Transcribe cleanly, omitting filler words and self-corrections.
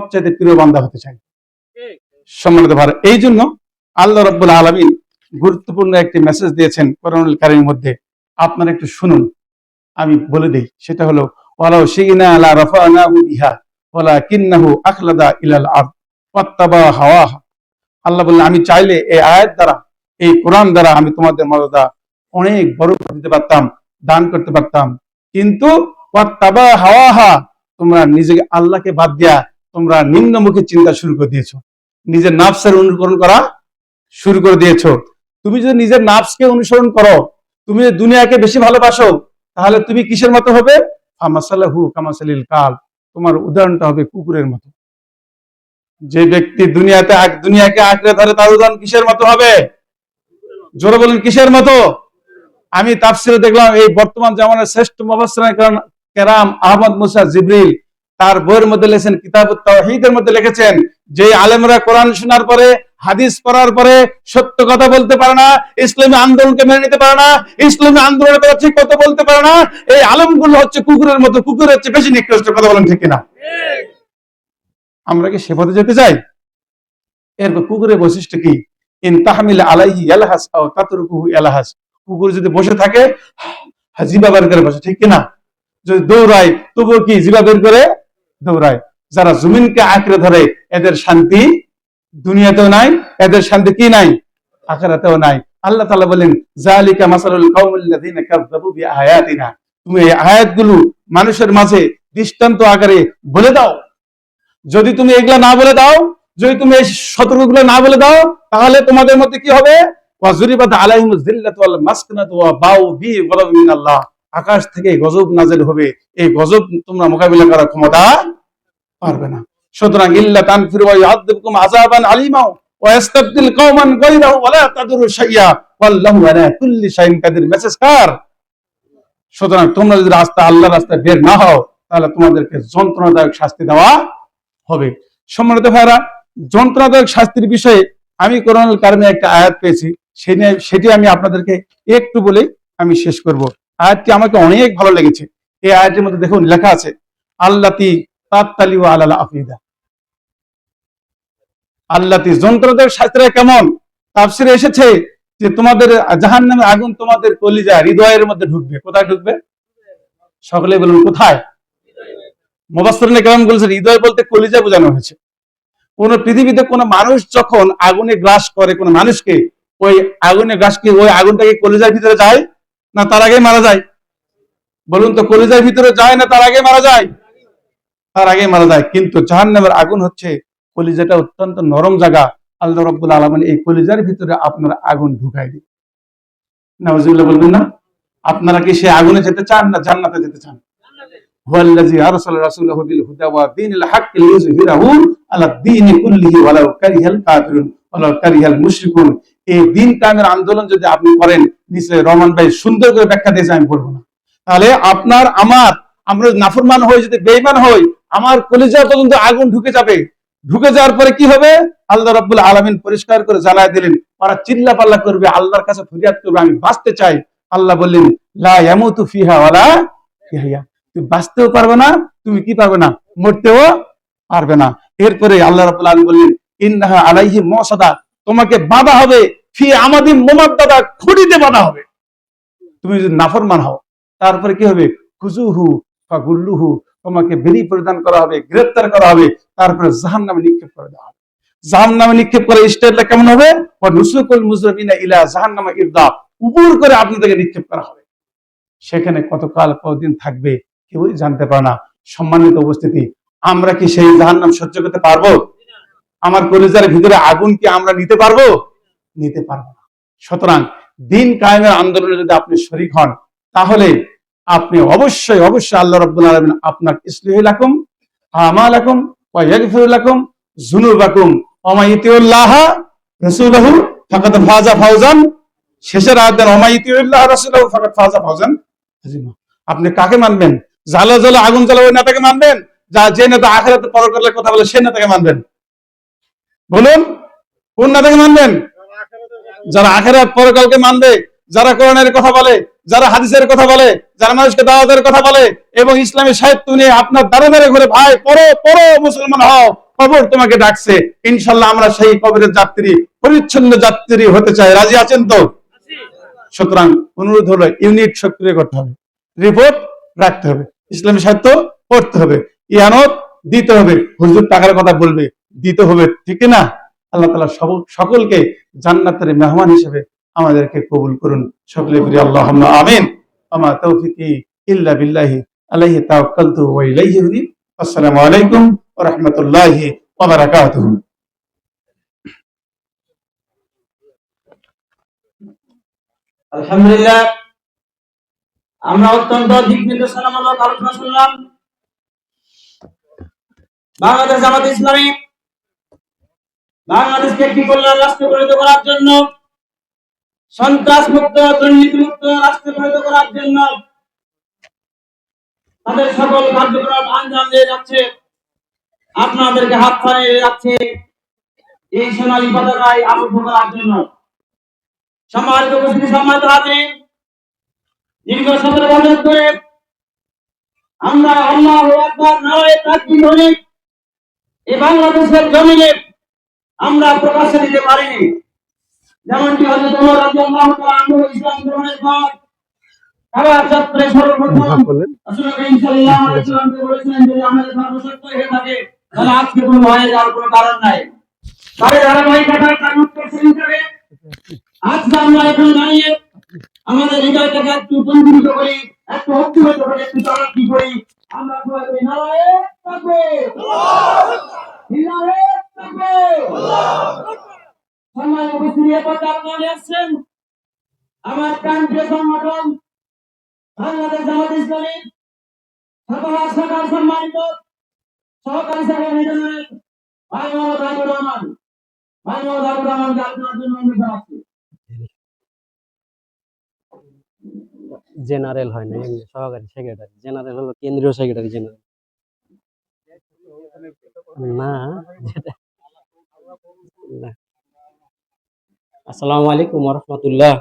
সবচেয়ে প্রিয় বান্দা হতে চাই। সম্মানিত ভাই, এই জন্য আল্লাহ রাব্বুল আলামিন গুরুত্বপূর্ণ একটি মেসেজ দিয়েছেন কোরআনুল কারীমের মধ্যে। আপনারা একটু শুনুন, আমি বলে দেই। সেটা হলো ওয়ালাউ শিনা লা রাফানাহু বিহা ওয়ালাকিন্নাহু আখলাদা ইলাল আরদ ওয়াত্তাবা হাওয়াহা। আল্লাহ বললেন, আমি চাইলে এই আয়াত দ্বারা, এই কোরআন দ্বারা আমি তোমাদের মর্যাদা অনেক বড় করে দিতে পারতাম, দান করতে পারতাম, কিন্তু ওয়াত্তাবা হাওয়াহা, তোমরা নিজেকে আল্লাহকে বাদ দিয়া তোমরা নিম্নমুখী চিন্তা শুরু করে দিয়েছো, নিজের নাফসের অনুকরণ করা শুরু করে দিয়েছো। তুমি যদি নিজের নাফসকে অনুসরণ করো, তুমি যদি দুনিয়াকে বেশি ভালোবাসো, তাহলে তুমি কিসের মতো হবে? ফামাসালাহু কামাসালিল কাল, তোমার উদাহরণটা হবে কুকুরের মতো। যে ব্যক্তি দুনিয়াকে আঁকড়ে ধরে, তার উদাহরণ কিসের মতো হবে? জোরে বলেন, কিসের মতো? আমি তাফসিরে দেখলাম, এই বর্তমান জামানার শ্রেষ্ঠ মুফাসসিরিন কেরাম আহমদ মুসা জিবরিল তার বইয়ের মধ্যে লিখেছেন, কিতাবুত তাওহীদের মধ্যে লিখেছেন, যে আলেমরা কোরআন শোনার পরে, হাদিস পড়ার পরে সত্য কথা বলতে পারে না, ইসলামী আন্দোলনকে মেনে নিতে পারে না, ইসলামী আন্দোলনের কথা ঠিক কথা বলতে পারে না, এই আলেমগুলো হচ্ছে কুকুরের মতো। কুকুরের চেয়ে বেশি নিকৃষ্ট। কথা বলেন ঠিক কিনা? আমরা কি সে পথে যেতে চাই? এরপর কুকুরের বৈশিষ্ট্য কি? ইন তাহমিল আলাইহি ইয়ালহাস আও তাতরুকুহু ইয়ালহাস। কুকুর যদি বসে থাকে, জিবা বের করে বসে, ঠিক কিনা? যদি দৌড়ায়, তবুও কি জিবা বের করে দৌড়ায়। যারা জমিনকে আঁকড়ে ধরে, এদের শান্তি দুনিয়াতেও নাই, এদের শান্তি কি নাই? আখিরাতেও নাই। আল্লাহ তাআলা বলেন, যালিকা মাসালুল কওমিল্লাযিনা কাযযাবু বিআয়াতিনা। তুমি এই আয়াতগুলো মানুষের মাঝে দৃষ্টান্ত আকারে বলে দাও। যদি তুমি এগুলা না বলে দাও, যদি তুমি এই সতর্কগুলো না বলে দাও, তাহলে তোমাদের মধ্যে কি হবে? ওয়াজুরিবাত আলাইহিমুজ যিল্লাতু ওয়াল মাসকানাতু ওয়া বাউ বিগাদাবিন মিনাল্লাহ। আকাশ থেকে গজব নাযিল হবে, এই গজব তোমরা মোকাবিলা করার ক্ষমতা পারবে না। সুতরাং ইল্লা তানফিরু ওয়া ইউআযযিবকুম আযাবান আলীমা ওয়া ইস্তাবদিল কওমান গায়রাহু ওয়া লা তাদুরু শাইয়্যা ওয়াল্লাহু আলা কুল্লি শাইইন কাদির। মেসেজ কার? সুতরাং তোমরা যদি আল্লাহর রাস্তায় বের না হও, তাহলে তোমাদেরকে যন্ত্রণাদায়ক শাস্তি দেওয়া হবে। সম্মানিত ভাইরা, যন্ত্রণাদায়ক শাস্তির বিষয়ে আমি কোরআনুল কারীমে একটা আয়াত পেয়েছি, সেটি আমি আপনাদেরকে একটু বলে আমি শেষ করব। আয়াতটি আমাকে অনেক ভালো লেগেছে। এই আয়াতের মধ্যে দেখুন লেখা আছে, আল্লাতি তাত্তালিউ আলাল আফিদা। আল্লাতি যন্ত্রণাদায়ক শাস্তিটা কেমন? তাফসিরে এসেছে যে তোমাদের জাহান্নামের আগুন তোমাদের কলিজা, হৃদয়ের মধ্যে ঢুকবে। কোথায় ঢুকবে? সকলে বলুন, কোথায়? মুফাসসিরিন কেরাম বলেছেন, হৃদয় বলতে কলিজা বোঝানো হয়েছে। কোন পৃথিবীতে কোন মানুষ যখন আগুনে গ্রাস করে কোন মানুষকে, ওই আগুনে গ্রাস কি ওই আগুনটাকে কলিজার ভিতরে যায় না তার আগে মারা যায়? বলুন তো, কলিজার ভিতরে যায় না তার আগে মারা যায়? তার আগে মারা যায়। কিন্তু জাহান্নামের আগুন হচ্ছে, কলিজাটা অত্যন্ত নরম জায়গা। আল্লাহ রাব্বুল আলামিন এই কলিজার ভিতরে আপনার আগুন ঢুকাই দিবে। নাউজুবিল্লাহ বলবেন না? আপনারা কি সে আগুনে যেতে চান না জান্নাতে যেতে চান? হুয়াল্লাযী আরসালা রাসূলাহু বিল হুদা ওয়া দীনিল হাক্কি লিইয়ুযহিরাহু আলাদ দীনি কুল্লিহি ওয়ালাউ কারিহাল কাফিরুন ওয়ালাউ কারিহাল মুশরিকুন। এই দিন কায়েমের আন্দোলন যদি আপনি করেন, নিশ্চয়ই রহমান ভাই সুন্দর করে ব্যাখ্যা দিয়েছে, আমি বলবো না। তাহলে আপনার আমরা নাফরমান হই, যদি বেঈমান হই, আমার কলিজা পর্যন্ত আগুন ঢুকে যাবে। ঢুকে যাওয়ার পরে কি হবে? আল্লাহ রাব্বুল আলামিন পরিষ্কার করে জানায় দিলেন, ওরা চিল্লা পাল্লা করবে, আল্লাহর কাছে ফরিয়াদ করবে, আমি বাঁচতে চাই। আল্লাহ বললেন, লা ইয়ামুতু ফিহা ওয়ালা ইয়াহইয়া। তুমি বাঁচতেও পারবে না, তুমি কি পারবে না? মরতেও পারবে না। এরপরে আল্লাহ রাব্বুল আলামিন বললেন, ইন্নাহা আলাইহিম মুসাদা, তোমাকে বাঁধা হবে, ফি আমাদিম মুমাদ্দাদা, খুঁটিতে বাঁধা হবে। তুমি যদি নাফরমান হও, তারপরে কি হবে? খুজুহু ফাগুল্লুহু, তোমাকে বেরি পরিধান করা হবে, গ্রেফতার করা হবে, তারপরে জাহান্নামে নিক্ষেপ করে দেওয়া হবে। জাহান্নামে নিক্ষেপ করে স্টেটটা কেমন হবে? ওয়া নুসুকুল মুজরিমিনা ইলা জাহান্নামা ইরদা, উপর করে আপনাদেরকে নিক্ষেপ করা হবে। সেখানে কতকাল কতদিন থাকবে কেউই জানতে পারে না। সম্মানিত উপস্থিতি, আমরা কি সেই জাহান্নাম সহ্য করতে পারবো? আমার কলিজার ভিতরে আগুন কি আমরা নিতে পারবো? নিতে পারবো না। সুতরাং দিন কায়েমের আন্দোলনে যদি আপনি শরীক হন, তাহলে আপনি অবশ্যই আল্লাহ রাব্বুল আলামিন আপনার ইসলাহি লাকুম আমালাকুম ওয়া ইয়াগফিরু লাকুম যুনুবাকুম ওয়া মা ইউতিউল্লাহ রাসূলুহু ফাকাদ ফাজা ফাওজান। শেষের আয়াত, ওয়া মা ইউতিউল্লাহ রাসূলুহু ফাকাদ ফাজা ফাওজান আযীমা। আপনি কাকে মানবেন? জ্বালা জ্বালা আগুন জ্বালা ওই নেতাকে মানবেন? যে নেতা আখিরাতে পরকালের কথা বলে, সেই নেতাকে মানবেন? বলুন, কোন নেতাকে মানবেন? যারা আখিরাত পরকালকে মানবে, যারা কোরআনের কথা বলে, যারা হাদিসের কথা বলে, যারা মানুষকে দাওয়াতের কথা বলে এবং ইসলামী সাহিত্য নিয়ে আপনার দ্বারে দ্বারে ঘুরে, ভাই পড়ো মুসলমান হও, কবর তোমাকে ডাকছে, ইনশাল্লাহ আমরা সেই কবরের যাত্রী, পরিচ্ছন্ন যাত্রী হতে চাই। রাজি আছেন তো? সুতরাং অনুরোধ হলো ইউনিট সক্রিয় করতে হবে, রিপোর্ট রাখতে হবে, ইসলামী সাহিত্য পড়তে হবে, ইয়ানত দিতে হবে, হুজুর টাকার কথা বলবে, দিতে হবে, ঠিক না? আল্লাহ তাআলা সকলকে জান্নাতের মেহমান হিসেবে আমাদেরকে কবুল করুন। সকলে বলি আল্লাহুম্মা আমিন। আমা তৌফিকি ইল্লা বিল্লাহি আলাইহি তাওয়াক্কালতু ওয়া ইলাইহি উনীব। আসসালামু আলাইকুম ওয়া রাহমাতুল্লাহি ওয়া বারাকাতুহু। আলহামদুলিল্লাহ, আমরা অত্যন্ত দিক নির্দেশনামূলক আলোচনা শুনলাম। বাংলাদেশ জামাত ইসলামী বাংলাদেশকে একটি কল্যাণ রাষ্ট্র গঠিত করার জন্য, সন্ত্রাস মুক্ত, দুর্নীতি মুক্ত রাষ্ট্র গঠিত করার জন্য তাদের সকল কার্যক্রম আঞ্জাম দিয়ে যাচ্ছে। আপনাদেরকে হাত ছাড়িয়ে যাচ্ছে এই সোনালী পতাকায় আবদ্ধ করার জন্য। সম্মানিত উপস্থিতি, সম্মানিত হাজিরিন, দীর্ঘ 17 বছর ধরে আমরা আল্লাহু আকবার নারায়ে তাকবীর বলে এই বাংলাদেশের জমিনে আমরা প্রকাশ দিতে পারিনি। যেমনটি হযরত ওমর রাদিয়াল্লাহু তাআলা আনহু ইসলাম গ্রহণের পর কাবার যাত্রায় সর্বপ্রথম রাসূল করিম সাল্লাল্লাহু আলাইহি ওয়াসাল্লামকে বলেছেন যে আমাদের সর্বশক্ত হয়ে থাকে, তাহলে আজকে কোনো ভয় যাওয়ার কোনো কারণ নাই। তার ধারাবাহিকতার তার উত্তর হিসেবে আজকে আমরা এখন দাঁড়িয়ে আমাদের হৃদয়টাকে একটু পঞ্জীবিত করি, একটু অক্টিভেট করি, একটু তারাক্কি করি। আমরা দোয়া করি নারায়ে তাকবীর, নারায়ে তাকবীর। সম্মানিত উপস্থিতি, এরপর আপনারা আসছেন আমার প্রান্তীয় সংগঠন বাংলাদেশ জামাত ইসলামী সাতরা শাখার সম্মানিত সহকারী সেক্রেটারি ভাই মোহাম্মদ হাবিবুর রহমান। ভাই মোহাম্মদ হাবিবুর রহমানকে আলোচনার জন্য অনুরোধ জানাচ্ছি। জেনারেল হয় না, এমনি সহকারী সেক্রেটারি। জেনারেল হলো কেন্দ্রীয় সেক্রেটারি জেনারেল। না, না। আসসালামু আলাইকুম ওয়া রাহমাতুল্লাহ।